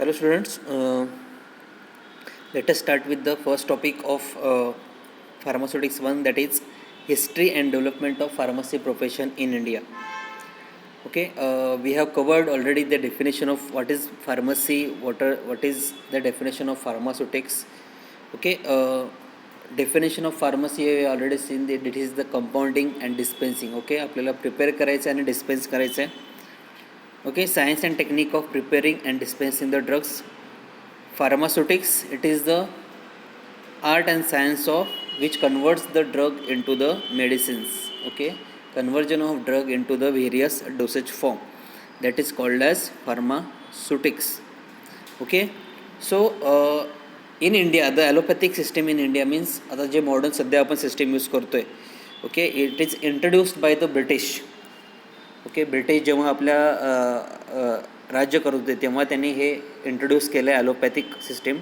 Hello students, let us start with the first topic of pharmaceutics 1, that is history and development of pharmacy profession in India. Okay, we have covered already the definition of what is pharmacy, what is the definition of pharmaceutics. Okay, definition of pharmacy we have already seen that it is the compounding and dispensing. Okay, आपल्याला prepare करायचं आहे आणि dispense करायचं आहे. Okay, science and technique of preparing and dispensing the drugs. Pharmaceutics, it is the art and science of which converts the drug into the medicines. Okay, conversion of drug into the various dosage form, that is called as pharmaceutics. Okay, so in India the allopathic system in India means आता जे modern सध्या आपण system use करतोय. Okay, it is introduced by the British. Okay, British जेव्हा आपल्या राज्य करत होते तेव्हा त्यांनी हे इंट्रोड्यूस केलं आहे ॲलोपॅथिक सिस्टीम.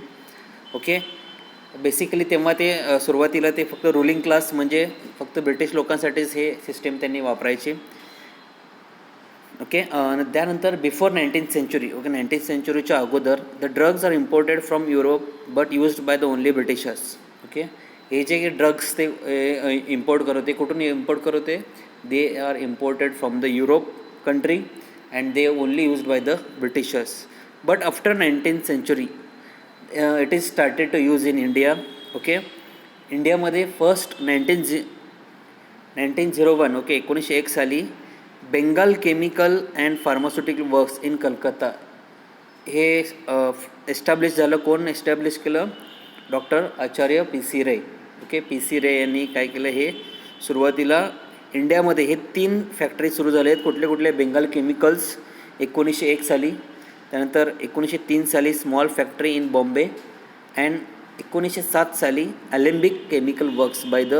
ओके, बेसिकली तेव्हा ते सुरुवातीला ते फक्त रुलिंग क्लास म्हणजे फक्त ब्रिटिश लोकांसाठीच हे सिस्टीम त्यांनी वापरायची. ओके, त्यानंतर before 19th century. Okay, 19th सेंचुरीच्या अगोदर the drugs are imported from Europe but used by the only Britishers. Okay, हे जे ड्रग्स ते इम्पोर्ट करत होते, कुठून इम्पोर्ट करत होते? They are imported from the Europe country and they only used by the Britishers. But after 19th century, it is started to use in India. Okay, India मध्ये first 1901 okay 1901 साली Bengal chemical and pharmaceutical works in Calcutta हे establish झालं. कोण establish केलं? Doctor Acharya P C. Ray. Okay, P C. Ray यांनी काय केलं? हे सुरुवातीला इंडियामध्ये हे 3 फॅक्टरी सुरू झाले आहेत. कुठले कुठले? बेंगाल केमिकल्स 1901 साली, त्यानंतर 1903 साली small factory in Bombay, and 1907 साली Alembic chemical works by the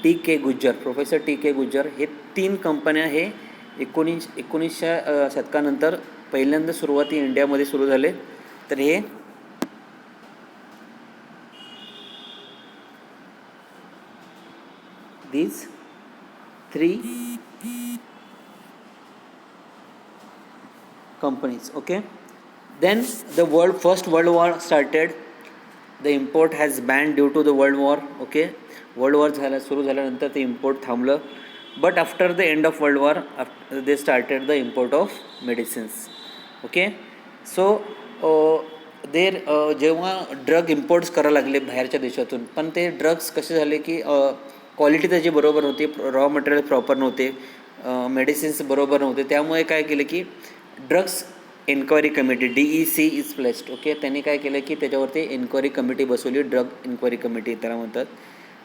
TK. Gujjar, professor TK. Gujjar. हे 3 कंपन्या हे 1900 शतकानंतर पहिल्यांदा सुरुवाती इंडियामध्ये सुरू झाले. तर हे these 3 companies. Okay, then the first world war started. The import has banned due to the world war. Okay, world war झाला सुरू झाल्यानंतर ते इम्पोर्ट थांबलं. But after the end of world war they started the import of medicines. Okay, so जेव्हा drug imports करायला लागले बाहेरच्या देशातून, पण ते ड्रग्स कसे झाले की क्वालिटी त्याची बरोबर नव्हती, रॉ मटेरियल प्रॉपर नव्हते, मेडिसिन्स बरोबर नव्हते. त्यामुळे काय केलं की drugs enquiry committee DEC is placed. Okay, त्यांनी काय केलं की त्याच्यावरती एन्क्वायरी कमिटी बसवली, ड्रग एन्क्वायरी कमिटी त्याला म्हणतात,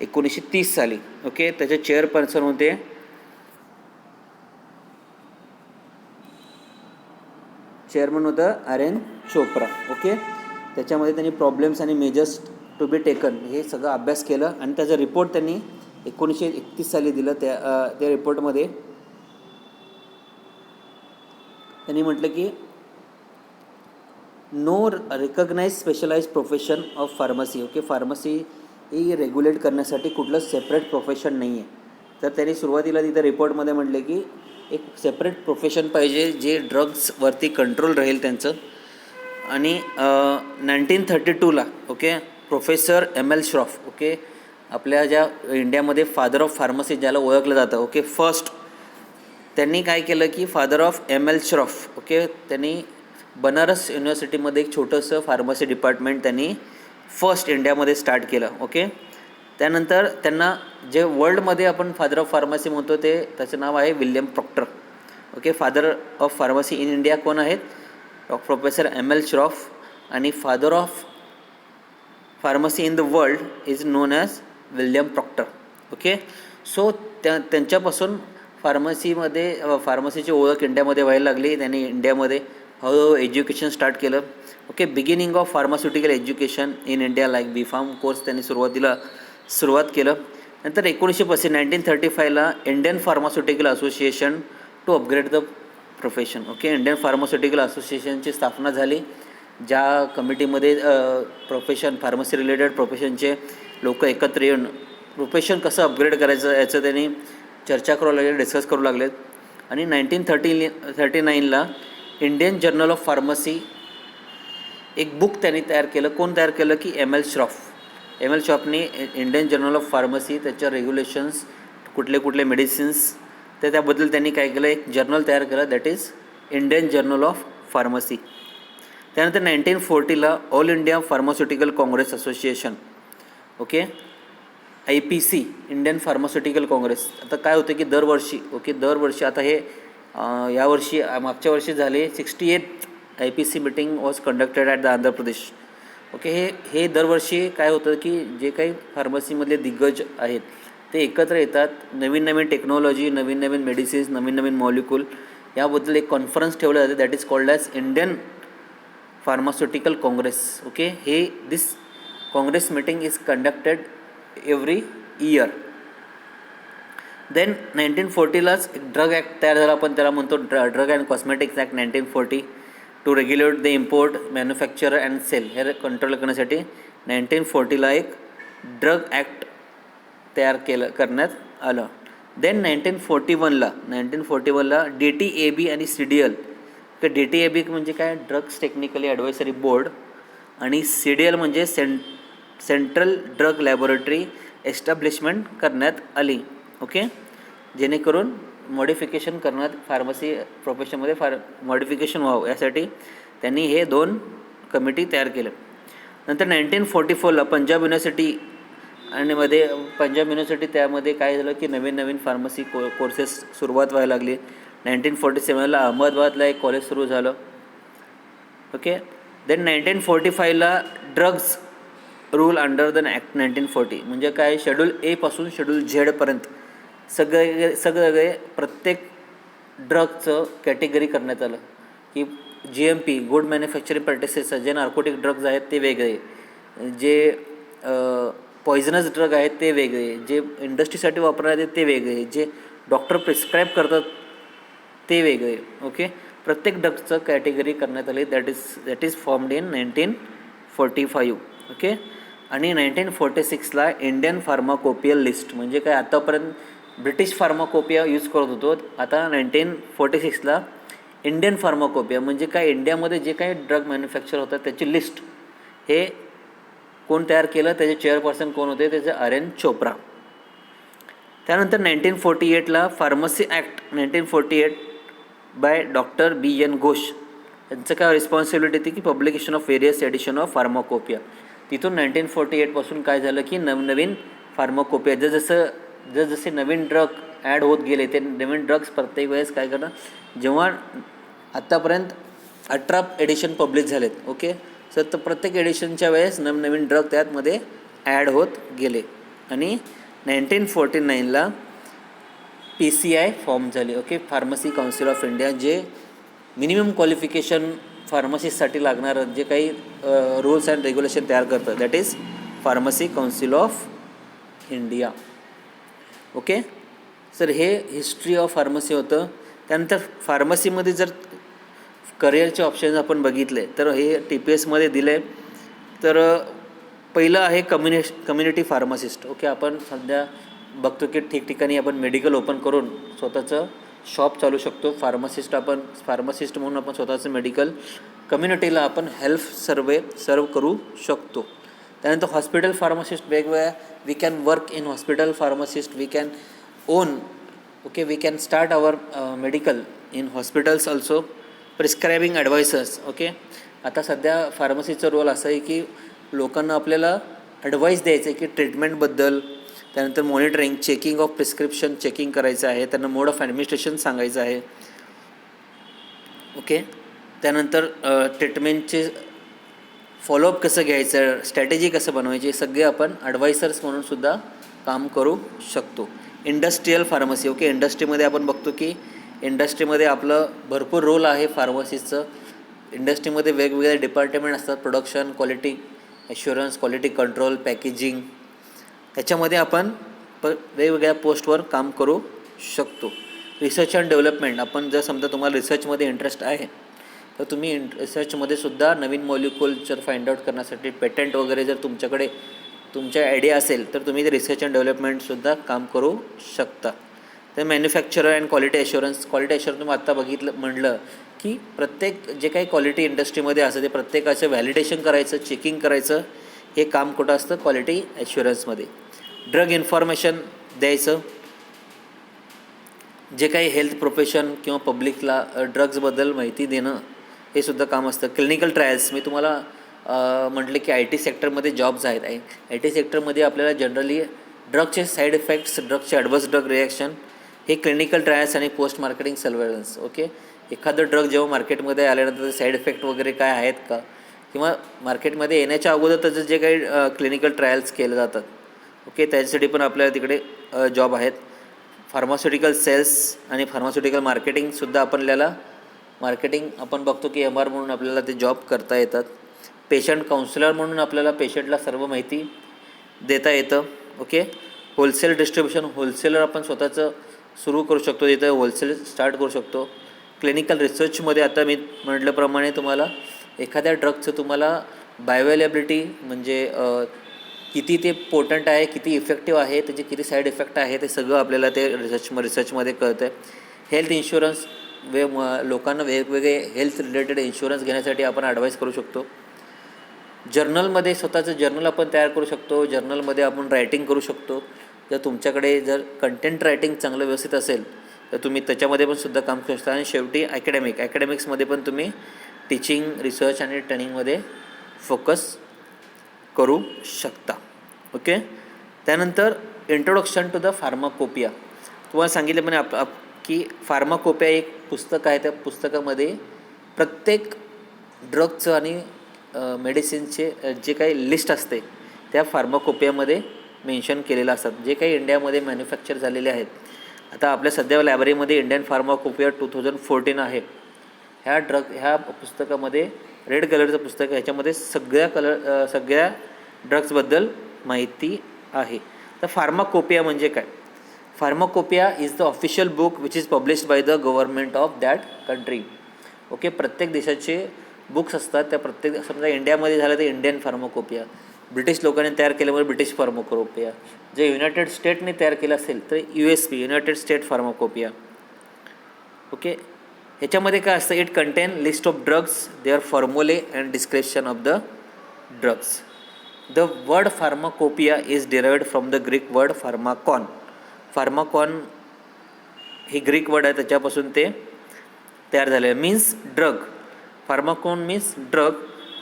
1930 साली. ओके, त्याचे चेअरपर्सन होते चेअरमन होतं R.N. चोप्रा. ओके, त्याच्यामध्ये त्यांनी प्रॉब्लेम्स आणि मेजर्स टू बी टेकन हे सगळं अभ्यास केलं आणि त्याचा रिपोर्ट त्यांनी 1931 साली दिलं. त्या रिपोर्टमध्ये त्यांनी म्हटलं की no recognize specialize profession of pharmacy. Okay, pharmacy ही रेग्युलेट करण्यासाठी कुठलं सेपरेट प्रोफेशन नाही आहे. तर त्यांनी सुरुवातीला तिथं रिपोर्टमध्ये म्हटले की एक सेपरेट प्रोफेशन पाहिजे जे ड्रग्सवरती कंट्रोल राहील त्यांचं. आणि 1932ला okay professor M.L. Shroff, okay, आपल्या ज्या इंडियामध्ये फादर ऑफ फार्मसी ज्याला ओळखलं जातं, ओके, फर्स्ट त्यांनी काय केलं की father of M.L. Shroff, okay, त्यांनी बनारस युनिव्हर्सिटीमध्ये एक छोटंसं फार्मसी डिपार्टमेंट त्यांनी फर्स्ट इंडियामध्ये स्टार्ट केलं. ओके, त्यानंतर त्यांना जे वर्ल्डमध्ये आपण फादर ऑफ फार्मसी म्हणतो ते त्याचं नाव आहे William Procter. Okay, father of pharmacy in India कोण आहेत? Professor M.L. श्रॉफ. आणि father of pharmacy in the world is known as William Procter. Okay, so त्यांच्यापासून फार्मसीची ओळख इंडियामध्ये व्हायला लागली. त्यांनी इंडियामध्ये हळूहळू एज्युकेशन स्टार्ट केलं. Okay, beginning of pharmaceutical education in India like B.Pharm course त्यांनी सुरुवात केलं. नंतर 1935ला Indian pharmaceutical association to upgrade the profession. Okay, Indian pharmaceutical असोसिएशनची स्थापना झाली, ज्या कमिटीमध्ये फार्मसी रिलेटेड प्रोफेशनचे लोक एकत्र येऊन प्रोफेशन कसं अपग्रेड करायचं याचं त्यांनी चर्चा करू लागले, डिस्कस करू लागलेत. आणि 1939ला इंडियन जर्नल ऑफ फार्मसी एक बुक त्यांनी तयार केलं. कोण तयार केलं की M L Shroff. M L श्रॉफने इंडियन जर्नल ऑफ फार्मसी, त्याच्या रेग्युलेशन्स, कुठले कुठले मेडिसिन्स, तर त्याबद्दल त्यांनी काय केलं, एक जर्नल तयार केलं, that is Indian journal of pharmacy. त्यानंतर 1940ला all India pharmaceutical congress association, okay, IPC, Indian pharmaceutical congress. आता काय होतं की दरवर्षी आता हे यावर्षी मागच्या वर्षी झाले 68th IPC meeting was conducted at the Andhra Pradesh. Okay, हे दरवर्षी काय होतं की जे काही फार्मसीमधले दिग्गज आहेत ते एकत्र येतात, नवीन नवीन टेक्नॉलॉजी, नवीन नवीन मेडिसिन्स, नवीन नवीन मॉलिक्यूल याबद्दल एक कॉन्फरन्स ठेवलं जाते, that is called as Indian pharmaceutical congress. Okay, this congress meeting is conducted every year. Then 1940लाच एक ड्रग ॲक्ट तयार झाला, आपण त्याला म्हणतो drug and cosmetics act 1940, to regulate the import, manufacture and sale, हे कंट्रोल करण्यासाठी 1940ला एक ड्रग ॲक्ट तयार करण्यात आलं. देन 1941ला DTAB आणि CDL. तर DTAB म्हणजे काय, ड्रग्स टेक्निकली ॲडवायझरी बोर्ड, आणि CDL म्हणजे सेंट्रल ड्रग लॅबोरेटरी एस्टॅब्लिशमेंट करण्यात आली. ओके, जेणेकरून मॉडिफिकेशन करण्यात फार्मसी प्रोफेशनमध्ये मॉडिफिकेशन व्हावं यासाठी त्यांनी हे 2 कमिटी तयार केलं. नंतर 1944ला पंजाब युनिव्हर्सिटी त्यामध्ये काय झालं की नवीन फार्मसी कोर्सेस सुरुवात व्हायला लागली. 1947ला अहमदाबादला एक कॉलेज सुरू झालं. ओके, देन 1945ला drugs rule under the act 1940, म्हणजे काय, शेड्यूल A पासून शेड्यूल Z सगळे प्रत्येक ड्रगचं कॅटेगरी करण्यात आलं की GMP, गुड मॅन्युफॅक्चरिंग प्रॅक्टिसेस, जे नार्कोटिक ड्रग्ज आहेत ते वेगळे, जे पॉयझनस ड्रग आहेत ते वेगळे, जे इंडस्ट्रीसाठी वापरण्यात येते ते वेगळे, जे डॉक्टर प्रिस्क्राईब करतात ते वेगळे. ओके, प्रत्येक ड्रगचं कॅटेगरी करण्यात आली. That is formed in 1945. Okay, आणि 1946ला इंडियन फार्माकोपियल लिस्ट, म्हणजे काय, आतापर्यंत ब्रिटिश फार्माकोपिया यूज करत होतो, आता 1946ला इंडियन फार्माकोपिया, म्हणजे काय, इंडियामध्ये जे काही ड्रग मॅन्युफॅक्चर होतात त्याची लिस्ट हे कोण तयार केलं, त्याचे चेअरपर्सन कोण होते, त्याचे RN चोप्रा. त्यानंतर 1948ला pharmacy act 1948 by doctor BN Ghosh. यांचं काय रिस्पॉन्सिबिलिटी होती की publication of various edition of pharmacopoeia. तिथून 1948पासून काय झालं की नवनवीन फार्माकोपिया, जसे नवीन ड्रग ॲड होत गेले, ते नवीन ड्रग्स प्रत्येक वेळेस काय करणं, जेव्हा आत्तापर्यंत 18 एडिशन पब्लिश झालेत. ओके, तर प्रत्येक एडिशनच्या वेळेस नवीन ड्रग त्यातमध्ये ॲड होत गेले. आणि 1949ला PCI फॉर्म झाली. Okay, pharmacy council of India, जे मिनिमम क्वालिफिकेशन फार्मसिस्टसाठी लागणारं जे काही रूल्स अँड रेग्युलेशन तयार करतं, that is pharmacy council of India. Okay, sir हे हिस्ट्री ऑफ फार्मसी होतं. त्यानंतर फार्मसीमध्ये जर करिअरचे ऑप्शन्स आपण बघितले तर हे TPSमध्ये दिले. तर पहिलं आहे कम्युनिटी फार्मासिस्ट. ओके, आपण सध्या बघतो की ठिकठिकाणी आपण मेडिकल ओपन करून स्वतःचं शॉप चालू शकतो. फार्मासिस्ट म्हणून आपण स्वतःचं मेडिकल कम्युनिटीला आपण हेल्थ सर्व करू शकतो. त्यानंतर हॉस्पिटल फार्मासिस्ट, वेगवेगळ्या we can work in hospital pharmacist, we can own, okay, we can start our medical in hospitals also. Prescribing advisors. Okay, आता सध्या फार्मसीचं रोल असं आहे की लोकांना आपल्याला ॲडवाईस द्यायचं आहे की ट्रीटमेंटबद्दल, त्यानंतर monitoring, checking of prescription checking करायचं आहे, त्यांना मोड ऑफ ॲडमिनिस्ट्रेशन सांगायचं आहे. ओके, त्यानंतर ट्रीटमेंटचे फॉलोअप कसं घ्यायचं, स्ट्रॅटेजी कसं बनवायची, सगळे आपण ॲडवायसर्स म्हणून सुद्धा काम करू शकतो. Industrial pharmacy. ओके, इंडस्ट्रीमध्ये आपण बघतो की इंडस्ट्रीमध्ये आपलं भरपूर रोल आहे फार्मसीचं. इंडस्ट्रीमध्ये वेगवेगळे डिपार्टमेंट असतात, production, quality assurance, quality control, packaging, त्याच्यामध्ये आपण वेगवेगळ्या पोस्टवर काम करू शकतो. रिसर्च अँड डेव्हलपमेंट, आपण जर समजा तुम्हाला रिसर्चमध्ये इंटरेस्ट आहे तर तुम्ही रिसर्चमध्ये सुद्धा नवीन मॉलिक्युलचर फाइंड आउट करण्यासाठी पेटंट वगैरे जर तुमच्याकडे तुमच्या आयडिया असेल तर तुम्ही ते रिसर्च अँड डेव्हलपमेंटसुद्धा काम करू शकता. तर मॅन्युफॅक्चरर अँड क्वालिटी ॲश्युरन्स तुम्ही आत्ता म्हटलं की प्रत्येक जे काही क्वालिटी इंडस्ट्रीमध्ये असतं ते प्रत्येकाचं व्हॅलिडेशन करायचं, चेकिंग करायचं, हे काम कुठं असतं? क्वालिटी ॲश्युरन्समध्ये. ड्रग इन्फॉर्मेशन द्यायचं, जे काही हेल्थ प्रोफेशन किंवा पब्लिकला ड्रग्जबद्दल माहिती देणं हे सुद्धा काम असतं. क्लिनिकल ट्रायल्स मी तुम्हाला म्हटले की आय टी सेक्टरमध्ये जॉब्स आहेत. आय टी सेक्टरमध्ये आपल्याला जनरली ड्रगचे साईड इफेक्ट्स, ड्रगचे ॲडव्हर्स ड्रग रिॲक्शन, हे क्लिनिकल ट्रायल्स आणि पोस्ट मार्केटिंग सर्वेलन्स. ओके, एखादं ड्रग जेव्हा मार्केटमध्ये आल्यानंतर साईड इफेक्ट वगैरे काय आहेत का, किंवा मार्केटमध्ये येण्याच्या अगोदर त्याचं जे काही क्लिनिकल ट्रायल्स केले जातात, ओके, त्याच्यासाठी पण आपल्याला तिकडे जॉब आहेत. फार्मास्युटिकल सेल्स आणि फार्मास्युटिकल मार्केटिंगसुद्धा आपल्याला मार्केटिंग आपण बघतो की MR म्हणून आपल्याला ते जॉब करता येतात. पेशंट काउन्सिलर म्हणून आपल्याला पेशंटला सर्व माहिती देता येतं. ओके, होलसेल डिस्ट्रीब्युशन, होलसेलर आपण स्वतःचं सुरू करू शकतो, तिथं होलसेल स्टार्ट करू शकतो. क्लिनिकल रिसर्चमध्ये आता मी म्हटल्याप्रमाणे तुम्हाला एखाद्या ड्रगचं तुम्हाला बायोअवेलेबिलिटी म्हणजे किती ते पोटंट आहे, किती इफेक्टिव्ह आहे, त्याचे किती साईड इफेक्ट आहे, ते सगळं आपल्याला ते रिसर्चमध्ये कळतं आहे. हेल्थ इन्शुरन्स, लोकांना वेगवेगळे हेल्थ रिलेटेड इन्शुरन्स घेण्यासाठी आपण ॲडवाईस करू शकतो. जर्नलमध्ये स्वतःचं जर्नल आपण तयार करू शकतो. जर्नलमध्ये आपण रायटिंग करू शकतो. जर तुमच्याकडे जर कंटेंट रायटिंग चांगलं व्यवस्थित असेल तर तुम्ही त्याच्यामध्ये पण सुद्धा काम करू शकता. आणि शेवटी ॲकॅडमिक्समध्ये पण तुम्ही टीचिंग, रिसर्च आणि ट्रेनिंगमध्ये फोकस करू शकता. ओके, त्यानंतर इंट्रोडक्शन टू द फार्माकोपिया. तुम्हाला सांगितलं पण की फार्माकोपिया एक पुस्तक आहे. त्या पुस्तकामध्ये प्रत्येक ड्रगचं आणि मेडिसिनचे जे काही लिस्ट असते त्या फार्माकोपियामध्ये मेन्शन केलेलं असतात, जे काही इंडियामध्ये मॅन्युफॅक्चर झालेले आहेत. आता आपल्या सध्या लायब्ररीमध्ये इंडियन फार्माकोपिया 2014 आहे. ह्या पुस्तकामध्ये रेड कलरचं पुस्तक, ह्याच्यामध्ये सगळ्या ड्रग्सबद्दल माहिती आहे. तर फार्माकोपिया म्हणजे काय? Pharmacopoeia is the official book which is published by the government of that country. Okay, प्रत्येक देशाचे बुक्स असतात. त्या प्रत्येक, समजा इंडियामध्ये झालं तर इंडियन फार्माकोपिया, ब्रिटिश लोकांनी तयार केल्यामुळे ब्रिटिश फार्माकोपिया, जे युनायटेड स्टेटने तयार केलं असेल तर USP, United State pharmacopoeia. Okay, ह्याच्यामध्ये काय असतं? It contain list of drugs, their formulae and description of the drugs. The word pharmacopoeia is derived from the Greek word pharmakon. Pharmakon ही ग्रीक वर्ड आहे, त्याच्यापासून ते तयार झाले आहे. Means drug. Pharmakon means drug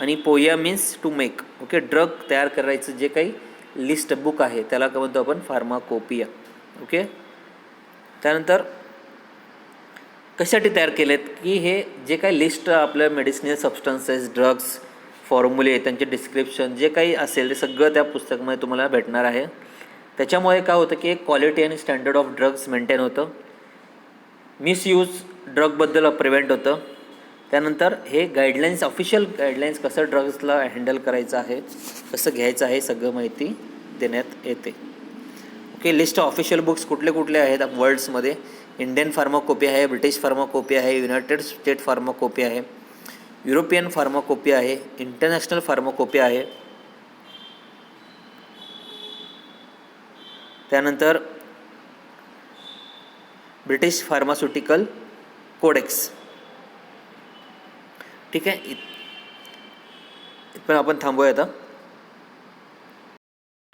आणि poia means to make. Okay, drug तयार करायचं जे काही लिस्ट बुक आहे त्याला काय म्हणतो आपण? फार्माकोपिया. ओके, त्यानंतर कशासाठी तयार केलेत? की हे जे काही लिस्ट आपल्या मेडिसिनल सबस्टन्सेस, ड्रग्स, फॉर्म्युले, त्यांचे डिस्क्रिप्शन जे काही असेल ते सगळं त्या पुस्तकामध्ये तुम्हाला भेटणार आहे. त्याच्यामुळे काय होतं की एक क्वालिटी आणि स्टँडर्ड ऑफ ड्रग्स मेंटेन होतं. मिसयूज ड्रगबद्दल प्रिव्हेंट होतं. त्यानंतर हे गाईडलाईन्स, ऑफिशियल गाईडलाईन्स, कसं ड्रग्सला हँडल करायचं आहे, कसं घ्यायचं आहे, सगळं माहिती देण्यात येते. Okay, list of official books कुठले कुठले आहेत वर्ल्ड्समध्ये? इंडियन फार्माकोपिया आहे, ब्रिटिश फार्माकोपिया आहे, युनायटेड स्टेट फार्माकोपिया आहे, युरोपियन फार्माकोपिया आहे, इंटरनॅशनल फार्माकोपिया आहे. त्यानंतर ब्रिटिश फार्मास्युटिकल कोडेक्स. ठीक आहे, पण आपण थांबूया आता.